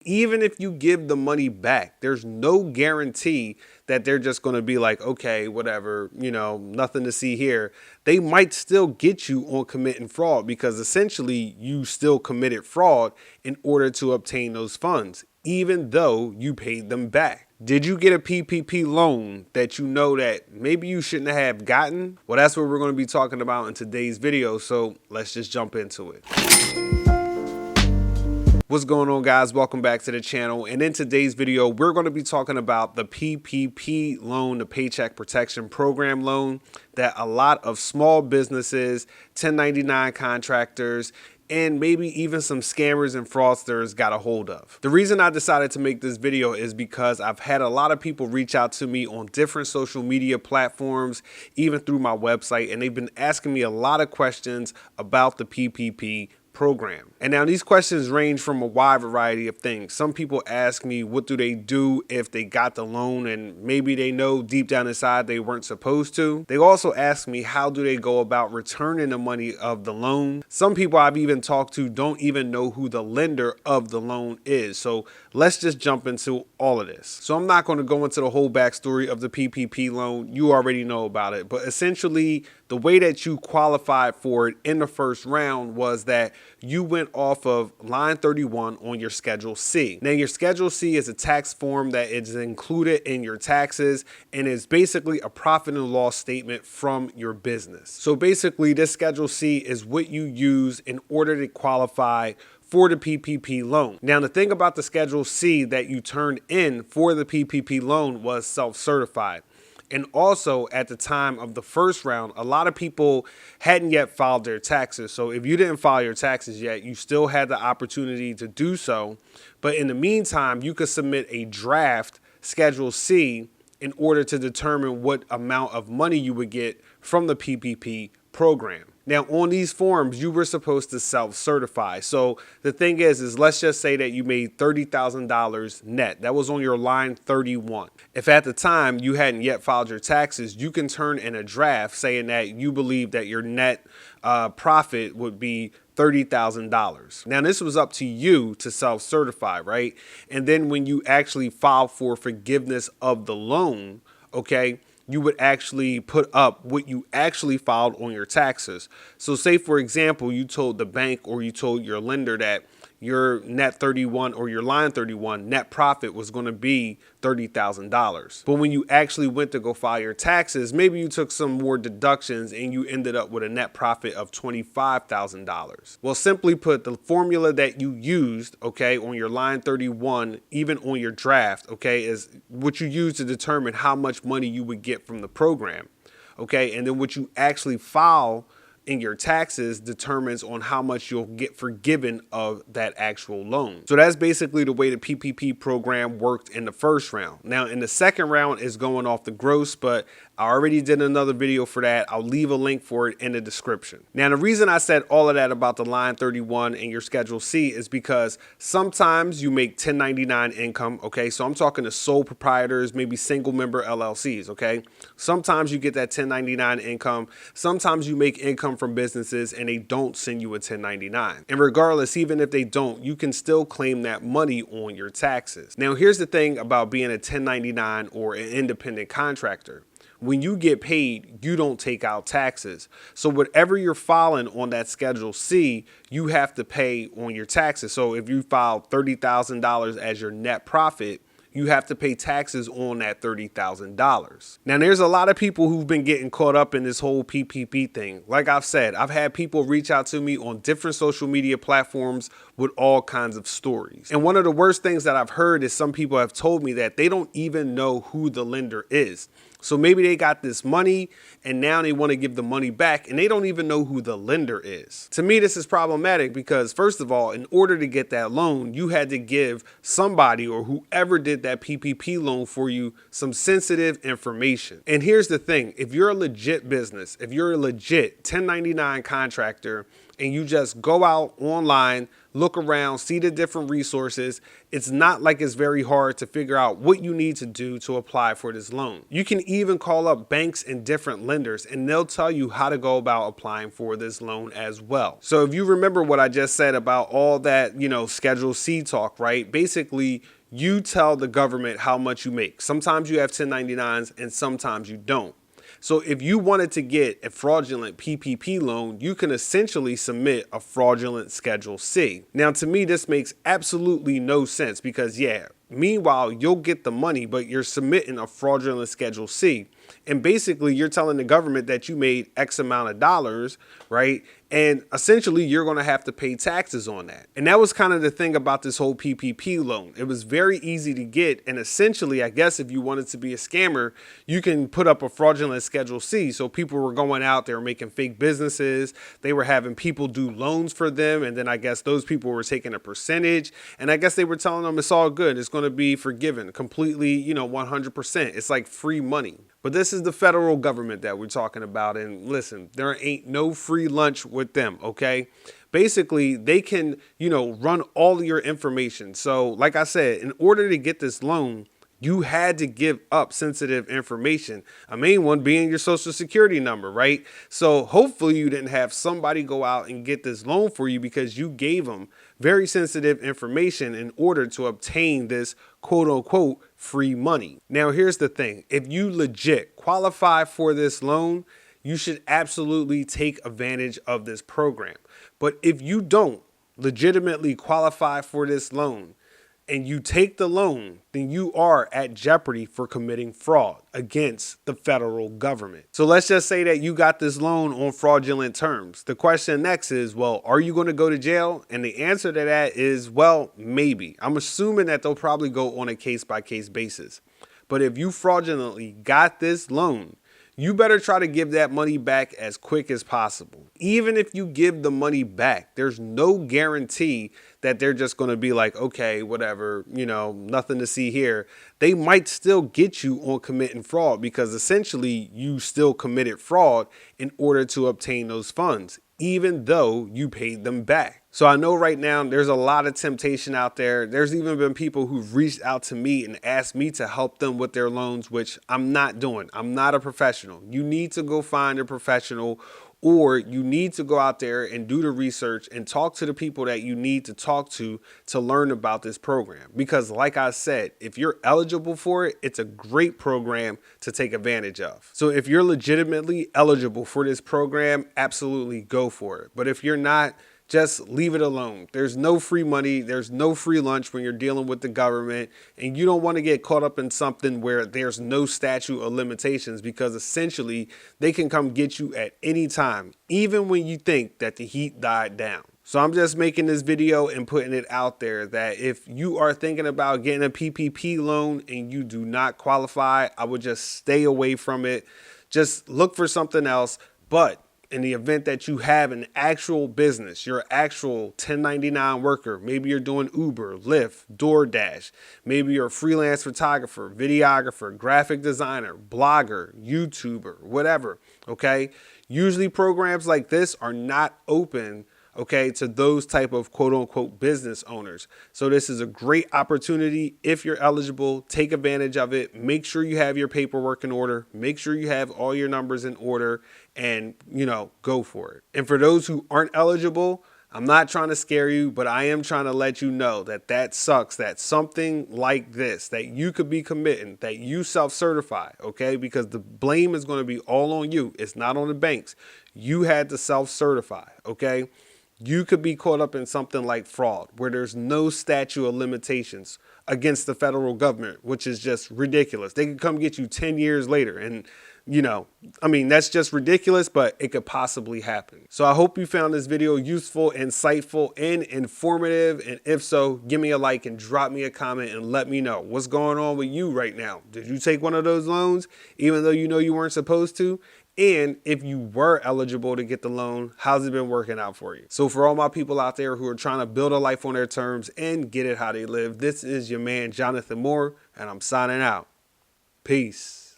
Even if you give the money back, there's no guarantee that they're just going to be like, okay, whatever, nothing to see here. They might still get you on committing fraud because essentially you still committed fraud in order to obtain those funds, even though you paid them back. Did you get a PPP loan that you know that maybe you shouldn't have gotten? Well, that's what we're going to be talking about in today's video. So let's just jump into it. What's going on, guys? Welcome back to the channel. And in today's video, we're going to be talking about the PPP loan, the Paycheck Protection Program loan that a lot of small businesses, 1099 contractors, and maybe even some scammers and fraudsters got a hold of. The reason I decided to make this video is because I've had a lot of people reach out to me on different social media platforms, even through my website, and they've been asking me a lot of questions about the PPP program. And now these questions range from a wide variety of things. Some people ask me, what do they do if they got the loan and maybe they know deep down inside they weren't supposed to? They also ask me, how do they go about returning the money of the loan? Some people I've even talked to don't even know who the lender of the loan is. So let's just jump into all of this. So I'm not going to go into the whole backstory of the PPP loan. You already know about it. But essentially, the way that you qualified for it in the first round was that you went off of line 31 on your Schedule C. Now, your Schedule C is a tax form that is included in your taxes and is basically a profit and loss statement from your business. So basically, this Schedule C is what you use in order to qualify for the PPP loan. Now, the thing about the Schedule C that you turned in for the PPP loan was self-certified. And also, at the time of the first round, a lot of people hadn't yet filed their taxes. So if you didn't file your taxes yet, you still had the opportunity to do so. But in the meantime, you could submit a draft Schedule C in order to determine what amount of money you would get from the PPP program. Now, on these forms, you were supposed to self-certify. So the thing is let's just say that you made $30,000 net. That was on your line 31. If at the time you hadn't yet filed your taxes, you can turn in a draft saying that you believe that your net profit would be $30,000. Now, this was up to you to self-certify, right? And then when you actually file for forgiveness of the loan, okay, you would actually put up what you actually filed on your taxes. So say, for example, you told the bank or you told your lender that your net 31 or your line 31 net profit was going to be $30,000. But when you actually went to go file your taxes, maybe you took some more deductions and you ended up with a net profit of $25,000. Well, simply put, the formula that you used, okay, on your line 31, even on your draft, okay, is what you use to determine how much money you would get from the program. Okay, and then what you actually file in your taxes determines on how much you'll get forgiven of that actual loan. So that's basically the way the PPP program worked in the first round. Now, in the second round is going off the gross, but I already did another video for that. I'll leave a link for it in the description. Now, the reason I said all of that about the line 31 and your Schedule C is because sometimes you make 1099 income, okay? So I'm talking to sole proprietors, maybe single member LLCs, okay? Sometimes you get that 1099 income. Sometimes you make income from businesses and they don't send you a 1099. And regardless, even if they don't, you can still claim that money on your taxes. Now, here's the thing about being a 1099 or an independent contractor. When you get paid, you don't take out taxes. So whatever you're filing on that Schedule C, you have to pay on your taxes. So if you file $30,000 as your net profit, you have to pay taxes on that $30,000. Now, there's a lot of people who've been getting caught up in this whole PPP thing. Like I've said, I've had people reach out to me on different social media platforms with all kinds of stories. And one of the worst things that I've heard is some people have told me that they don't even know who the lender is. So maybe they got this money and now they want to give the money back and they don't even know who the lender is. To me, this is problematic because, first of all, in order to get that loan, you had to give somebody or whoever did that PPP loan for you some sensitive information. And here's the thing. If you're a legit business, if you're a legit 1099 contractor and you just go out online, look around, see the different resources. It's not like it's very hard to figure out what you need to do to apply for this loan. You can even call up banks and different lenders, and they'll tell you how to go about applying for this loan as well. So if you remember what I just said about all that, Schedule C talk, right? Basically, you tell the government how much you make. Sometimes you have 1099s and sometimes you don't. So if you wanted to get a fraudulent PPP loan, you can essentially submit a fraudulent Schedule C. Now, to me, this makes absolutely no sense because, meanwhile, you'll get the money, but you're submitting a fraudulent Schedule C. And basically, you're telling the government that you made X amount of dollars, right? And essentially, you're going to have to pay taxes on that. And that was kind of the thing about this whole PPP loan. It was very easy to get. And essentially, I guess if you wanted to be a scammer, you can put up a fraudulent Schedule C. So people were going out, they were making fake businesses. They were having people do loans for them. And then I guess those people were taking a percentage. And I guess they were telling them it's all good. It's going to be forgiven completely, 100%. It's like free money. But this is the federal government that we're talking about. And listen, there ain't no free lunch with them, okay? Basically, they can, run all of your information. So like I said, in order to get this loan, you had to give up sensitive information. A main one being your social security number, right? So hopefully you didn't have somebody go out and get this loan for you because you gave them very sensitive information in order to obtain this quote unquote free money. Now, here's the thing. If you legit qualify for this loan, you should absolutely take advantage of this program. But if you don't legitimately qualify for this loan, and you take the loan, then you are at jeopardy for committing fraud against the federal government. So let's just say that you got this loan on fraudulent terms. The question next is, well, are you going to go to jail? And the answer to that is, well, maybe. I'm assuming that they'll probably go on a case-by-case basis. But if you fraudulently got this loan, you better try to give that money back as quick as possible. Even if you give the money back, there's no guarantee that they're just going to be like, okay, whatever, nothing to see here. They might still get you on committing fraud because essentially you still committed fraud in order to obtain those funds, even though you paid them back. So I know right now there's a lot of temptation out there. There's even been people who've reached out to me and asked me to help them with their loans, which I'm not doing. I'm not a professional. You need to go find a professional, or you need to go out there and do the research and talk to the people that you need to talk to learn about this program. Because like I said, if you're eligible for it, it's a great program to take advantage of. So if you're legitimately eligible for this program, absolutely go for it. But if you're not, just leave it alone. There's no free money. There's no free lunch when you're dealing with the government, and you don't want to get caught up in something where there's no statute of limitations, because essentially they can come get you at any time, even when you think that the heat died down. So I'm just making this video and putting it out there that if you are thinking about getting a PPP loan and you do not qualify, I would just stay away from it. Just look for something else. But in the event that you have an actual business, you're an actual 1099 worker, maybe you're doing Uber, Lyft, DoorDash, maybe you're a freelance photographer, videographer, graphic designer, blogger, YouTuber, whatever, okay? Usually programs like this are not open, okay, to those type of quote unquote business owners. So this is a great opportunity. If you're eligible, take advantage of it. Make sure you have your paperwork in order. Make sure you have all your numbers in order, and, go for it. And for those who aren't eligible, I'm not trying to scare you, but I am trying to let you know that sucks, that something like this, that you could be committing, that you self-certify, okay? Because the blame is going to be all on you. It's not on the banks. You had to self-certify, okay? You could be caught up in something like fraud, where there's no statute of limitations against the federal government, which is just ridiculous. They could come get you 10 years later. And, that's just ridiculous, but it could possibly happen. So I hope you found this video useful, insightful, and informative. And if so, give me a like and drop me a comment and let me know what's going on with you right now. Did you take one of those loans, even though you weren't supposed to? And if you were eligible to get the loan, how's it been working out for you? So for all my people out there who are trying to build a life on their terms and get it how they live, this is your man, Jonathan Moore, and I'm signing out. Peace.